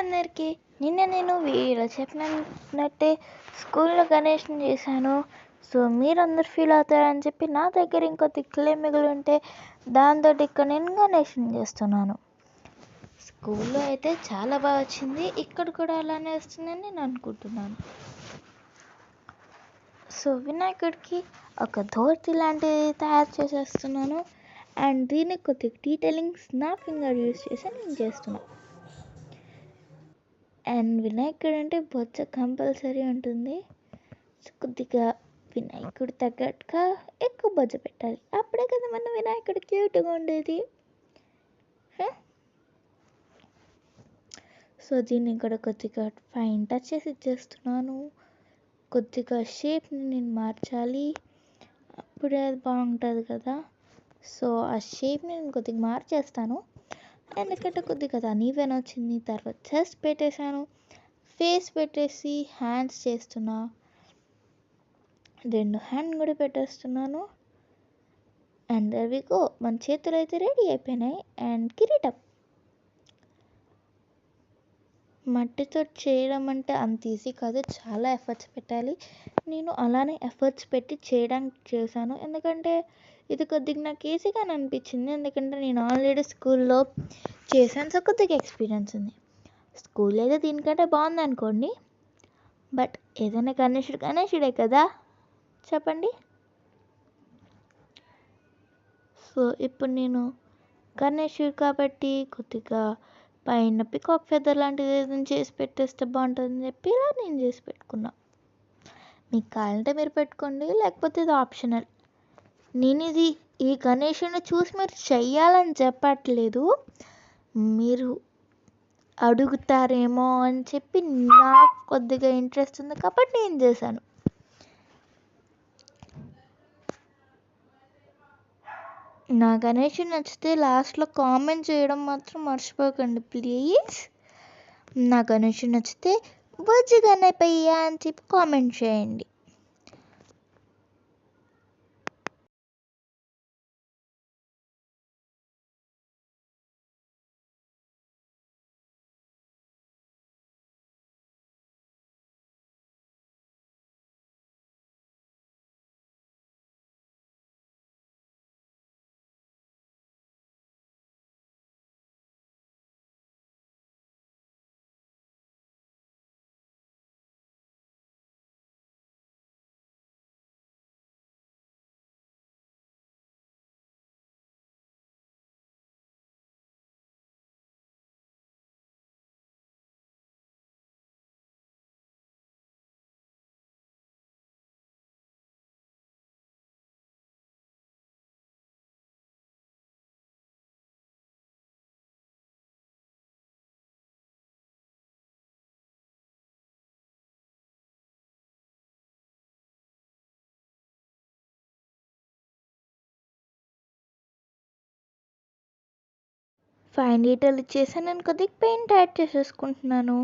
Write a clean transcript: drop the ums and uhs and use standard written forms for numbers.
అందరికీ. నిన్న నేను వీడియోలో చెప్పినట్టే స్కూల్లో గణేష్ని చేశాను. సో మీరందరూ ఫీల్ అవుతారని చెప్పి నా దగ్గర ఇంకొద్ది క్లే మిగిలి ఉంటే దాంతో ఇక్కడ నేను గణేష్ని చేస్తున్నాను. స్కూల్లో అయితే చాలా బాగా వచ్చింది, ఇక్కడ కూడా అలానే వస్తుందని నేను అనుకుంటున్నాను. సో వినాయకుడికి ఒక ధోతి లాంటిది తయారు చేసేస్తున్నాను. అండ్ దీనికి కొద్దిగా డీటెయిలింగ్స్ నా ఫింగర్ యూజ్ చేసి నేను చేస్తున్నాను. అండ్ వినాయకుడు అంటే బొచ్చ కంపల్సరీ ఉంటుంది. కొద్దిగా వినాయకుడు తగ్గట్టుగా ఎక్కువ బొజ్జ పెట్టాలి, అప్పుడే కదా మన వినాయకుడు క్యూట్గా ఉండేది. సో దీన్ని ఇక్కడ కొద్దిగా ఫైన్ టచ్ చేసి ఇచ్చేస్తున్నాను. కొద్దిగా షేప్ని నేను మార్చాలి, అప్పుడే అది బాగుంటుంది కదా. సో ఆ షేప్ని నేను కొద్దిగా మార్చేస్తాను, ఎందుకంటే కొద్దిగా అన్ఈవెన్ వచ్చింది. తర్వాత చెస్ట్ పెట్టేశాను, ఫేస్ పెట్టేసి హ్యాండ్స్ చేస్తున్నా, 2 హ్యాండ్ కూడా పెట్టేస్తున్నాను. అండ్ దర్ వి గో, మన చేతులు అయితే రెడీ అయిపోయినాయి. అండ్ కిరీటం మట్టితో చేయడం అంటే అంత ఈజీ కాదు, చాలా ఎఫర్ట్స్ పెట్టాలి. నేను అలానే ఎఫర్ట్స్ పెట్టి చేయడానికి చేశాను, ఎందుకంటే ఇది కొద్దిగా నాకు ఈజీగా అనిపించింది. ఎందుకంటే నేను ఆల్రెడీ స్కూల్లో చేశాను, సో కొద్దిగా ఎక్స్పీరియన్స్ ఉంది. స్కూల్ అయితే దీనికంటే బాగుంది అనుకోండి, బట్ ఏదైనా గణేశుడే కదా, చెప్పండి. సో ఇప్పుడు నేను గణేశుడు కాబట్టి కొద్దిగా పైన పికాక్ ఫెదర్ లాంటిది ఏదైనా చేసి పెట్టేస్తే బాగుంటుందని చెప్పి ఇలా నేను చేసి పెట్టుకున్నా. మీకు కావాలంటే మీరు పెట్టుకోండి, లేకపోతే ఇది ఆప్షనల్. నేను ఈ గణేశుడిని చూసి మీరు చెయ్యాలని చెప్పట్లేదు, మీరు అడుగుతారేమో అని చెప్పి నాకు కొద్దిగా ఇంట్రెస్ట్ ఉంది కాబట్టి నేను చేశాను. నా గణేశుడు నచ్చితే లాస్ట్లో కామెంట్ చేయడం మాత్రం మర్చిపోకండి ప్లీజ్. నా గణేశుడు నచ్చితే బుజ్జి గణపయ్య అని చెప్పి కామెంట్ చేయండి. ఫైన్ డీటెయిల్ ఇచ్చేసి నేను కొద్దిగా పెయింట్ యాడ్ చేసేసుకుంటున్నాను.